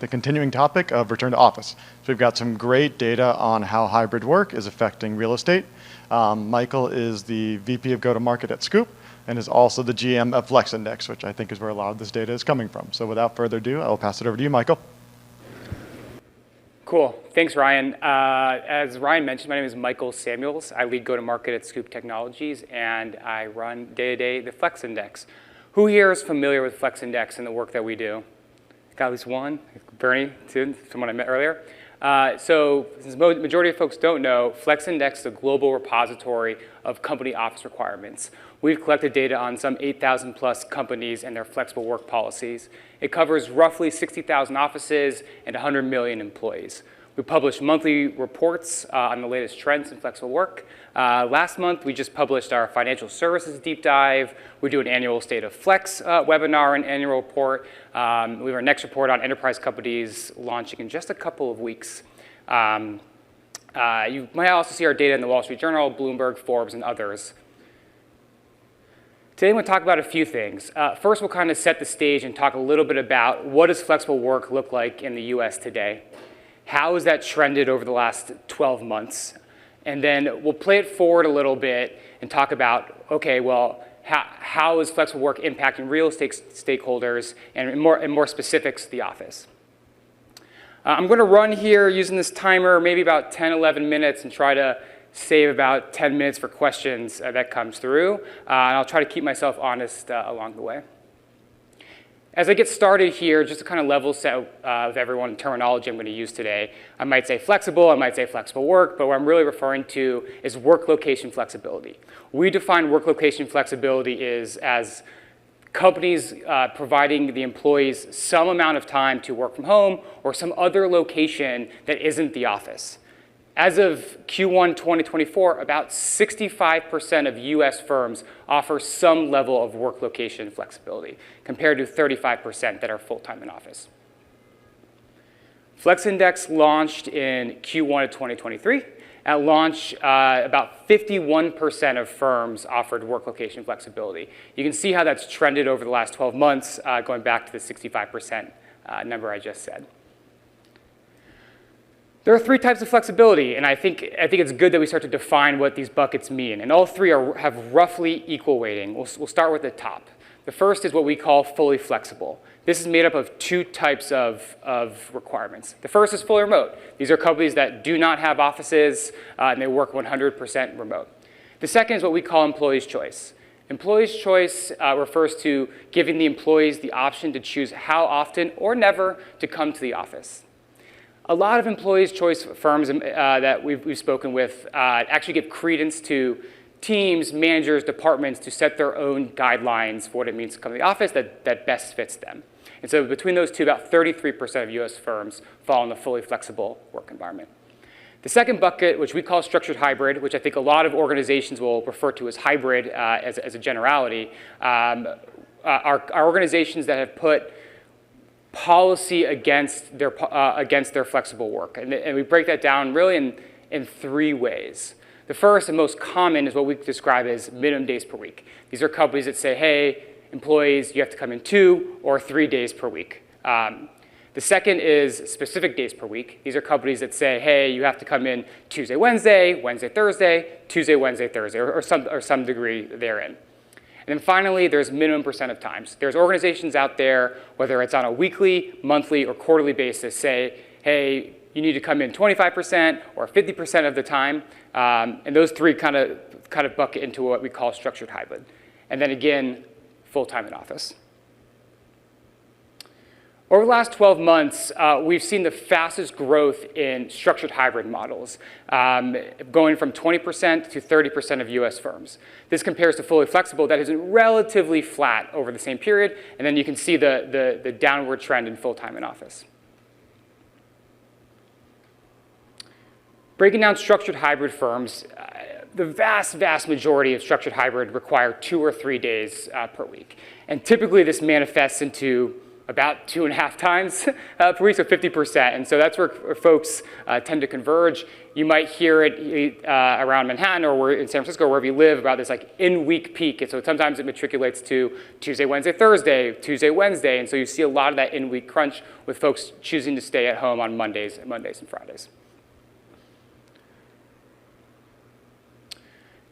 The continuing topic of return to office. So we've got some great data on how hybrid work is affecting real estate. Michael is the VP of go-to-market at Scoop and is also the GM of Flex Index, which I think is where a lot of this data is coming from. So without further ado, I'll pass it over to you, Michael. Cool. Thanks, Ryan. As Ryan mentioned, my name is Michael Samuels. I lead go-to-market at Scoop Technologies, and I run day-to-day the Flex Index. Who here is familiar with Flex Index and the work that we do? Got at least one? Bernie, too, someone I met earlier. So since the majority of folks don't know, Flex Index is a global repository of company office requirements. We've collected data on some 8,000 plus companies and their flexible work policies. It covers roughly 60,000 offices and 100 million employees. We publish monthly reports on the latest trends in flexible work. Last month, we just published our financial services deep dive. We do an annual State of Flex webinar and annual report. We have our next report on enterprise companies launching in just a couple of weeks. You might also see our data in the Wall Street Journal, Bloomberg, Forbes, and others. Today, I'm going to talk about a few things. First, we'll kind of set the stage and talk a little bit about what does flexible work look like in the US today. How has that trended over the last 12 months? And then we'll play it forward a little bit and talk about, okay, well, how is flexible work impacting real estate stakeholders and in more specifics, the office. I'm going to run here using this timer, maybe about 10, 11 minutes, and try to save about 10 minutes for questions that comes through. And I'll try to keep myself honest along the way. As I get started here, just to kind of level set with everyone, the terminology I'm going to use today, I might say flexible, I might say flexible work, but what I'm really referring to is work location flexibility. We define work location flexibility as companies providing the employees some amount of time to work from home or some other location that isn't the office. As of Q1 2024, about 65% of US firms offer some level of work location flexibility, compared to 35% that are full-time in office. Flex Index launched in Q1 of 2023. At launch, about 51% of firms offered work location flexibility. You can see how that's trended over the last 12 months, going back to the 65% number I just said. There are three types of flexibility, and I think it's good that we start to define what these buckets mean. And all three have roughly equal weighting. We'll start with the top. The first is what we call fully flexible. This is made up of two types of requirements. The first is fully remote. These are companies that do not have offices, and they work 100% remote. The second is what we call employee's choice. Employee's choice refers to giving the employees the option to choose how often or never to come to the office. A lot of employees' choice firms that we've spoken with actually give credence to teams, managers, departments to set their own guidelines for what it means to come to the office that best fits them. And so between those two, about 33% of US firms fall in the fully flexible work environment. The second bucket, which we call structured hybrid, which I think a lot of organizations will refer to as hybrid as a generality, are organizations that have put policy against their flexible work. And we break that down really in three ways. The first and most common is what we describe as minimum days per week. These are companies that say, hey, employees, you have to come in 2 or 3 days per week. The second is specific days per week. These are companies that say, hey, you have to come in Tuesday, Wednesday, Wednesday, Thursday, Tuesday, Wednesday, Thursday, or some degree therein. And then finally, there's minimum percent of times. There's organizations out there, whether it's on a weekly, monthly, or quarterly basis, say, hey, you need to come in 25% or 50% of the time. And those three kind of bucket into what we call structured hybrid. And then again, full-time in office. Over the last 12 months, we've seen the fastest growth in structured hybrid models, going from 20% to 30% of US firms. This compares to fully flexible that is relatively flat over the same period, and then you can see the downward trend in full-time in office. Breaking down structured hybrid firms, the vast majority of structured hybrid require 2 or 3 days per week. And typically this manifests into about 2.5 times per week, so 50%. And so that's where folks tend to converge. You might hear it around Manhattan or in San Francisco, wherever you live, about this like in-week peak. And so sometimes it matriculates to Tuesday, Wednesday, Thursday, Tuesday, Wednesday. And so you see a lot of that in-week crunch with folks choosing to stay at home on Mondays and Fridays.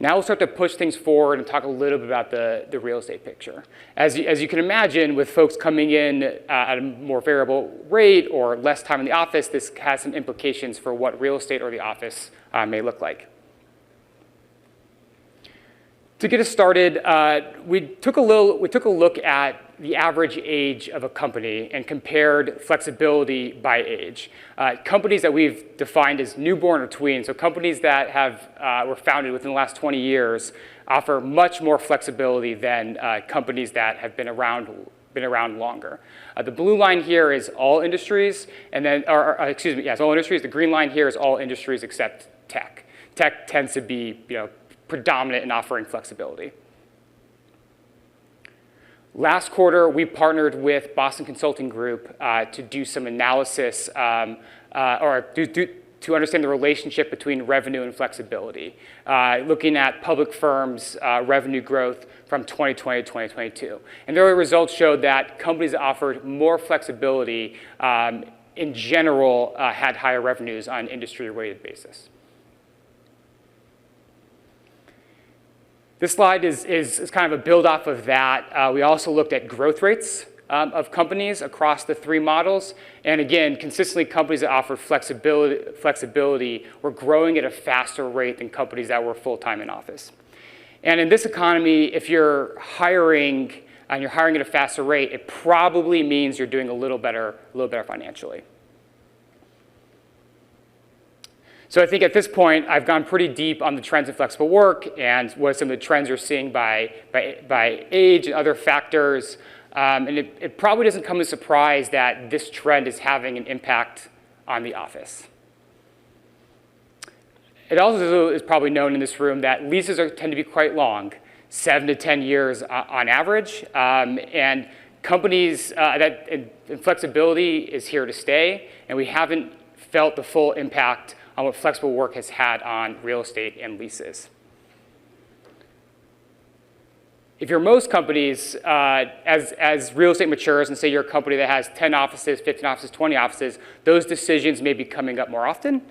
Now we'll start to push things forward and talk a little bit about the real estate picture. As you can imagine, with folks coming in at a more variable rate or less time in the office, this has some implications for what real estate or the office may look like. To get us started, we took a look at the average age of a company and compared flexibility by age. Companies that we've defined as newborn or tween, so companies that were founded within the last 20 years, offer much more flexibility than companies that have been around longer. The blue line here is all industries, and then, it's all industries. The green line here is all industries except tech. Tech tends to be, predominant in offering flexibility. Last quarter, we partnered with Boston Consulting Group to do some analysis to understand the relationship between revenue and flexibility, looking at public firms' revenue growth from 2020 to 2022. And their results showed that companies that offered more flexibility in general had higher revenues on an industry-weighted basis. This slide is kind of a build off of that. We also looked at growth rates of companies across the three models. And again, consistently, companies that offered flexibility were growing at a faster rate than companies that were full-time in office. And in this economy, if you're hiring and you're hiring at a faster rate, it probably means you're doing a little better financially. So I think at this point, I've gone pretty deep on the trends in flexible work and what some of the trends you're seeing by age and other factors. And it probably doesn't come as a surprise that this trend is having an impact on the office. It also is probably known in this room that leases tend to be quite long, 7 to 10 years on average. And companies and flexibility is here to stay, and we haven't felt the full impact on what flexible work has had on real estate and leases. If you're most companies, as real estate matures, and say you're a company that has 10 offices, 15 offices, 20 offices, those decisions may be coming up more often.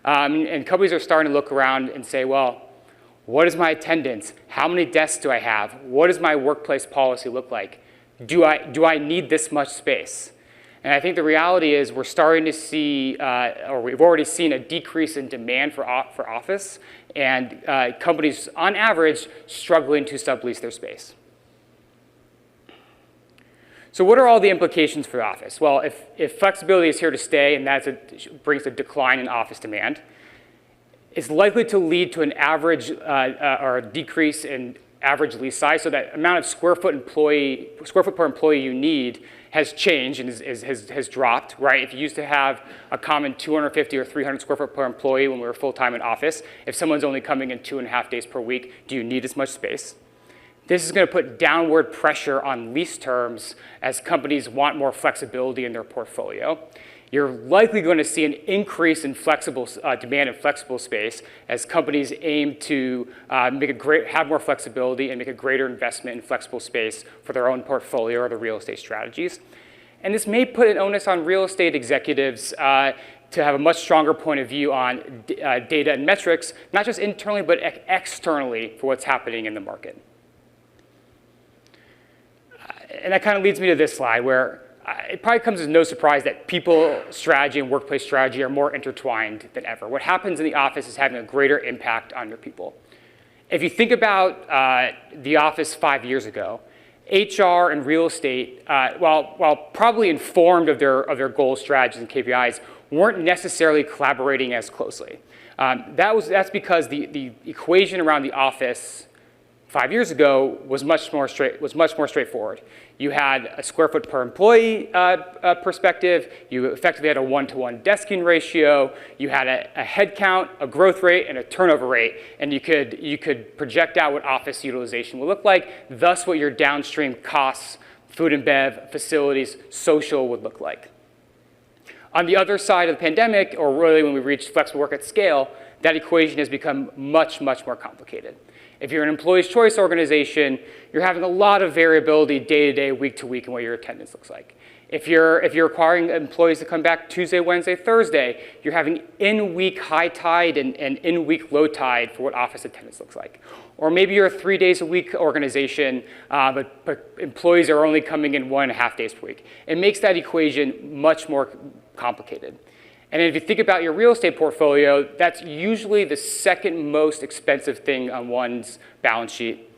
And companies are starting to look around and say, well, what is my attendance? How many desks do I have? What does my workplace policy look like? Do I need this much space? And I think the reality is we're starting to see, or we've already seen a decrease in demand for office, and companies, on average, struggling to sublease their space. So what are all the implications for the office? Well, if flexibility is here to stay, and that brings a decline in office demand, it's likely to lead to an average or a decrease in average lease size, so that amount of square foot per employee you need has changed and has dropped, right? If you used to have a common 250 or 300 square foot per employee when we were full-time in office, if someone's only coming in 2.5 days per week, do you need as much space? This is going to put downward pressure on lease terms as companies want more flexibility in their portfolio. You're likely going to see an increase in demand in flexible space as companies aim to have more flexibility and make a greater investment in flexible space for their own portfolio or their real estate strategies. And this may put an onus on real estate executives to have a much stronger point of view on data and metrics, not just internally, but externally for what's happening in the market. And that kind of leads me to this slide where it probably comes as no surprise that people strategy and workplace strategy are more intertwined than ever. What happens in the office is having a greater impact on your people. If you think about the office 5 years ago, HR and real estate, while probably informed of their goals, strategies, and KPIs, weren't necessarily collaborating as closely. That's because the equation around the office 5 years ago was much more straightforward. You had a square foot per employee perspective. You effectively had a 1-to-1 desking ratio. You had a head count, a growth rate, and a turnover rate. And you could project out what office utilization would look like, thus what your downstream costs food and bev, facilities, social would look like. On the other side of the pandemic, or really when we reached flexible work at scale, that equation has become much, much more complicated. If you're an employee's choice organization, you're having a lot of variability day to day, week to week in what your attendance looks like. If you're requiring employees to come back Tuesday, Wednesday, Thursday, you're having in-week high tide and in-week low tide for what office attendance looks like. Or maybe you're a 3 days a week organization, but employees are only coming in 1.5 days per week. It makes that equation much more complicated. And if you think about your real estate portfolio, that's usually the second most expensive thing on one's balance sheet,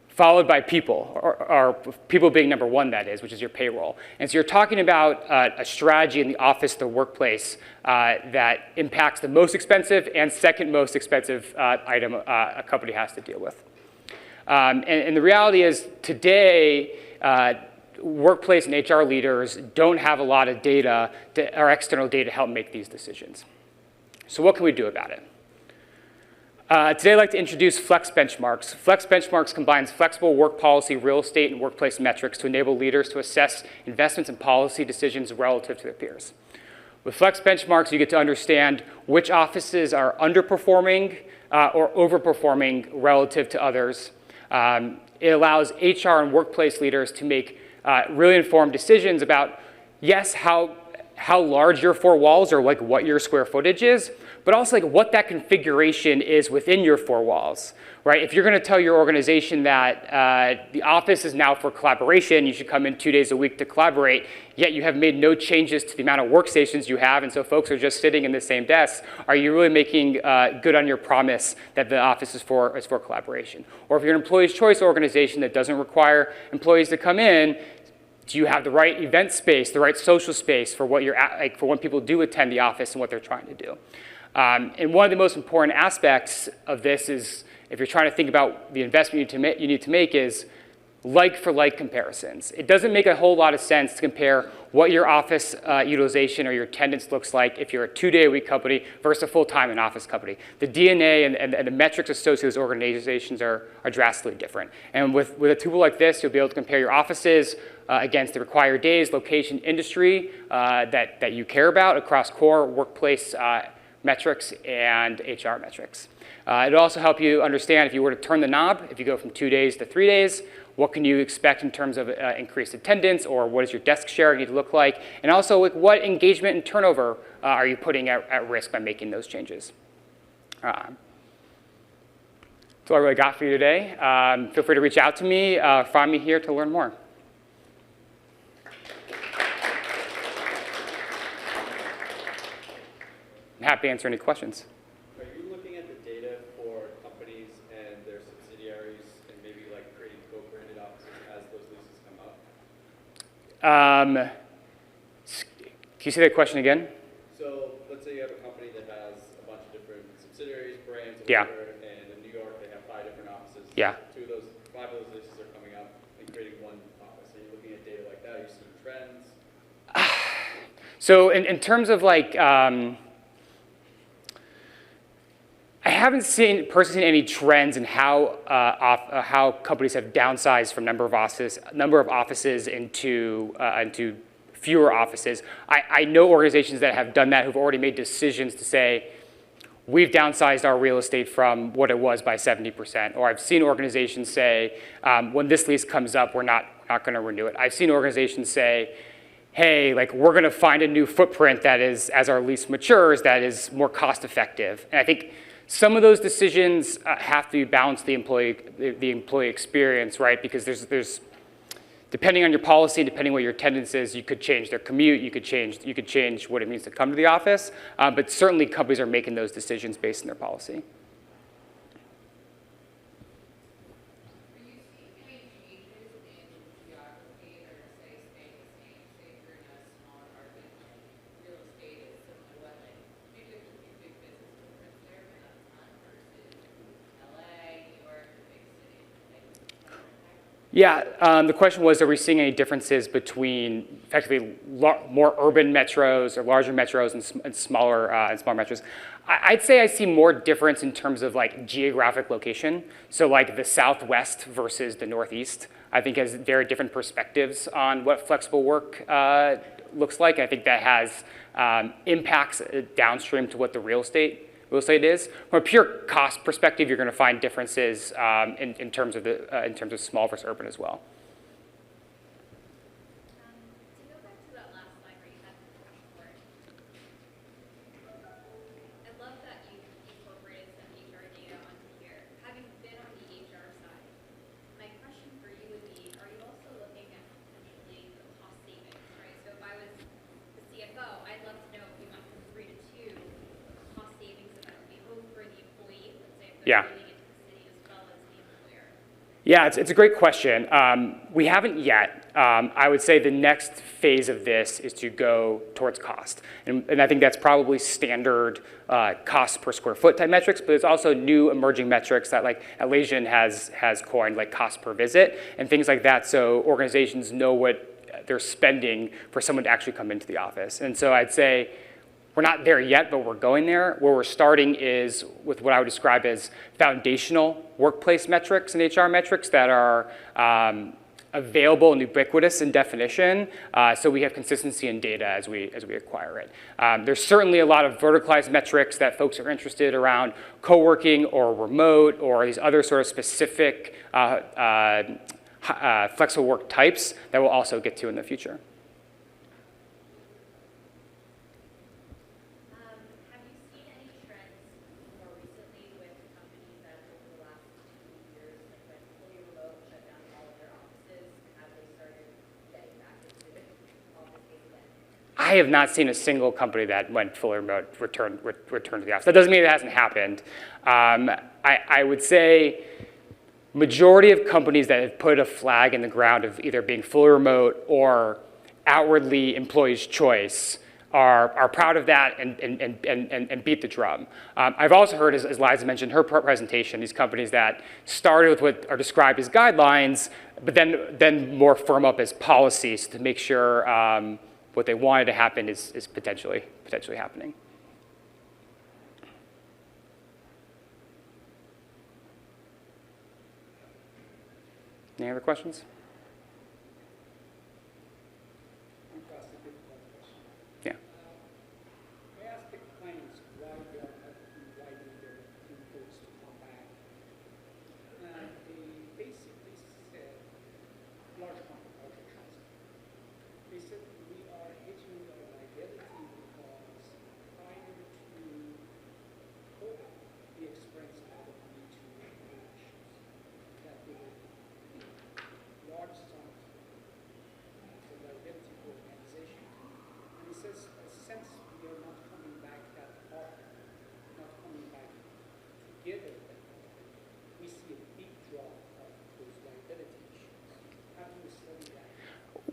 followed by people, or people being number one, that is, which is your payroll. And so you're talking about a strategy in the office, the workplace, that impacts the most expensive and second most expensive item a company has to deal with. And the reality is today, workplace and HR leaders don't have a lot of data or external data to help make these decisions. So what can we do about it? Today I'd like to introduce Flex Benchmarks. Flex Benchmarks combines flexible work policy, real estate, and workplace metrics to enable leaders to assess investments and policy decisions relative to their peers. With Flex Benchmarks, you get to understand which offices are underperforming or overperforming relative to others. It allows HR and workplace leaders to make really informed decisions about, yes, how large your four walls or like what your square footage is, but also like what that configuration is within your four walls, right? If you're gonna tell your organization that the office is now for collaboration, you should come in 2 days a week to collaborate, yet you have made no changes to the amount of workstations you have, and so folks are just sitting in the same desks, are you really making good on your promise that the office is for collaboration? Or if you're an employee's choice organization that doesn't require employees to come in, do you have the right event space, the right social space for what you're like for when people do attend the office and what they're trying to do? And one of the most important aspects of this is, if you're trying to think about the investment you need to make is like-for-like comparisons. It doesn't make a whole lot of sense to compare what your office utilization or your attendance looks like if you're a 2-day-a-week company versus a full-time in-office company. The DNA and the metrics associated with those organizations are drastically different. And with a tool like this, you'll be able to compare your offices against the required days, location, industry that you care about across core workplace metrics and HR metrics. It'll also help you understand if you were to turn the knob, if you go from 2 days to 3 days, what can you expect in terms of increased attendance, or what does your desk share need to look like? And also, like, what engagement and turnover are you putting at risk by making those changes? That's all I really got for you today. Feel free to reach out to me, find me here to learn more. I'm happy to answer any questions. Are you looking at the data for companies and their subsidiaries and maybe like creating co-branded offices as those leases come up? Can you say that question again? So let's say you have a company that has a bunch of different subsidiaries, brands, Yeah. and in New York they have 5 different offices. Yeah. 5 of those leases are coming up and creating one office. Are you looking at data like that? Are you seeing trends? So in terms of like, I haven't personally seen any trends in how companies have downsized from number of offices into fewer offices. I know organizations that have done that who've already made decisions to say, we've downsized our real estate from what it was by 70%. Or I've seen organizations say, when this lease comes up, we're not going to renew it. I've seen organizations say, hey, like, we're going to find a new footprint that is, as our lease matures, that is more cost effective. And I think some of those decisions have to balance the employee experience, right? Because there's depending on your policy, depending what your attendance is, you could change their commute, you could change what it means to come to the office. But certainly companies are making those decisions based on their policy. Yeah, the question was, are we seeing any differences between effectively more urban metros or larger metros and smaller metros? I'd say I see more difference in terms of like geographic location. So like the Southwest versus the Northeast. I think has very different perspectives on what flexible work looks like. I think that has impacts downstream to what the real estate is. From a pure cost perspective, you're going to find differences in terms of small versus urban as well. To go back to that last slide where you had the dashboard, I love that you incorporated some HR data onto here. Having been on the HR side, my question for you would be, are you also looking at potentially the cost savings, right? So if I was the CFO, I'd love to know if we went from 3 to 2, what the cost savings of that would be both for the employee, let's say if they're moving into the city, as well as the employer. Yeah, it's a great question. We haven't yet. I would say the next phase of this is to go towards cost. And I think that's probably standard cost per square foot type metrics, but there's also new emerging metrics that like Atlassian has coined, like cost per visit and things like that, so organizations know what they're spending for someone to actually come into the office. And so I'd say we're not there yet, but we're going there. Where we're starting is with what I would describe as foundational workplace metrics and HR metrics that are available and ubiquitous in definition, so we have consistency in data as we acquire it. There's certainly a lot of verticalized metrics that folks are interested around coworking or remote or these other sort of specific flexible work types that we'll also get to in the future. Have you seen any trends more recently with companies that over the last 2 years have went fully remote, shut down all of their offices? Have they started getting back into the office space again? I have not seen a single company that went fully remote return to the office. That doesn't mean it hasn't happened. I would say majority of companies that have put a flag in the ground of either being fully remote or outwardly employees' choice are proud of that and beat the drum. I've also heard, as Liza mentioned in her presentation, these companies that started with what are described as guidelines, but then more firm up as policies to make sure what they wanted to happen is potentially happening. Any other questions? Yeah. I asked the clients why they are not inviting their employees to come back. And they basically said, large company, large trust. They said we are hitting our liability because prior to COVID, we experienced a lot of need to issues that they were large sums for liability for organization. And he says, since we are not coming back that often, not coming back together that often, we see a big drop of those liability issues. How do you study that?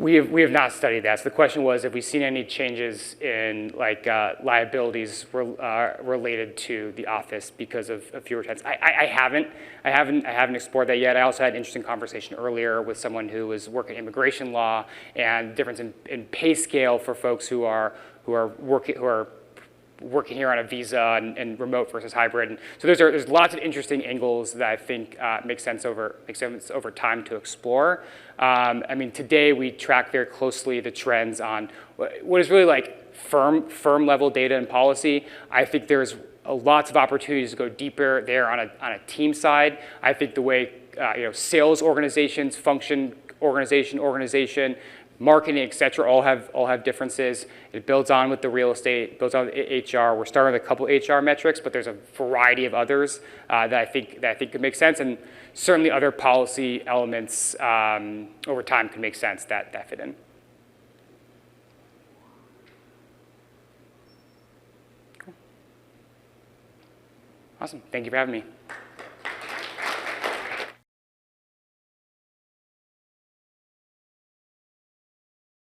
We have not studied that. So the question was, have we seen any changes in like liabilities related to the office because of fewer tenants? I haven't explored that yet. I also had an interesting conversation earlier with someone who was working immigration law and the difference in pay scale for folks who are working here on a visa and remote versus hybrid. And so there's lots of interesting angles that I think make sense over time to explore. I mean, today we track very closely the trends on what is really like firm level data and policy. I think there's lots of opportunities to go deeper there on a team side. I think the way sales organizations function, organization, marketing, et cetera, all have differences. It builds on with the real estate, builds on with HR. We're starting with a couple HR metrics, but there's a variety of others that I think could make sense, and certainly other policy elements over time can make sense that fit in. Cool. Awesome. Thank you for having me.